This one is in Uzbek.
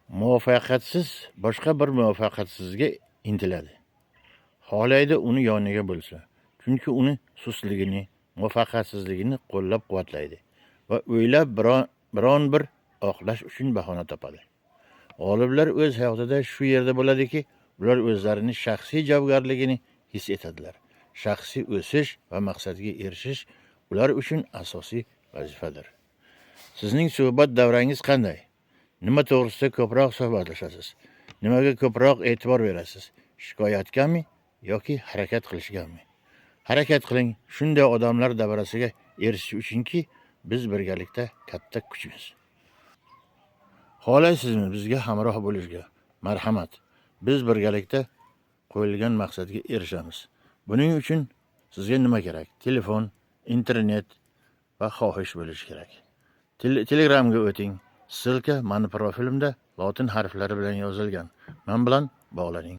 Muvaffaqiyatsiz boshqa bir muvaffaqiyatsizga intiladi. Xohlaydi uni yoniga bo'lsa. Chunki uni sustligini, muvaffaqiyatsizligini qo'llab-quvvatlaydi va o'ylab biron bir oqlash uchun bahona topadi. G'oliblar o'z hayotida shu yerda bo'ladiki, ular o'zlarining shaxsiy javobgarligini his etadilar. Shaxsiy o'sish va maqsadga erishish ular uchun asosiy vazifadir. Sizning suhbat davrangiz qanday? Nima to'g'risida ko'proq suhbatlashasiz? Nimaga ko'proq e'tibor berasiz? Shikoyatgami yoki harakat qilishgami? Harakat qiling, shunday odamlar davrasiga erishish uchunki, biz birgalikda katta kuchmiz. Xohlaysizmi bizga hamroh bo'lishga? Marhamat. Biz birgalikda qo'yilgan maqsadga erishamiz. Buning uchun sizga nima kerak? Telefon, internet va xohish bo'lishi kerak. Telegramga o'ting. Ssilka mani profilimda lotin harflari bilan yozilgan. Men bilan bog'laning.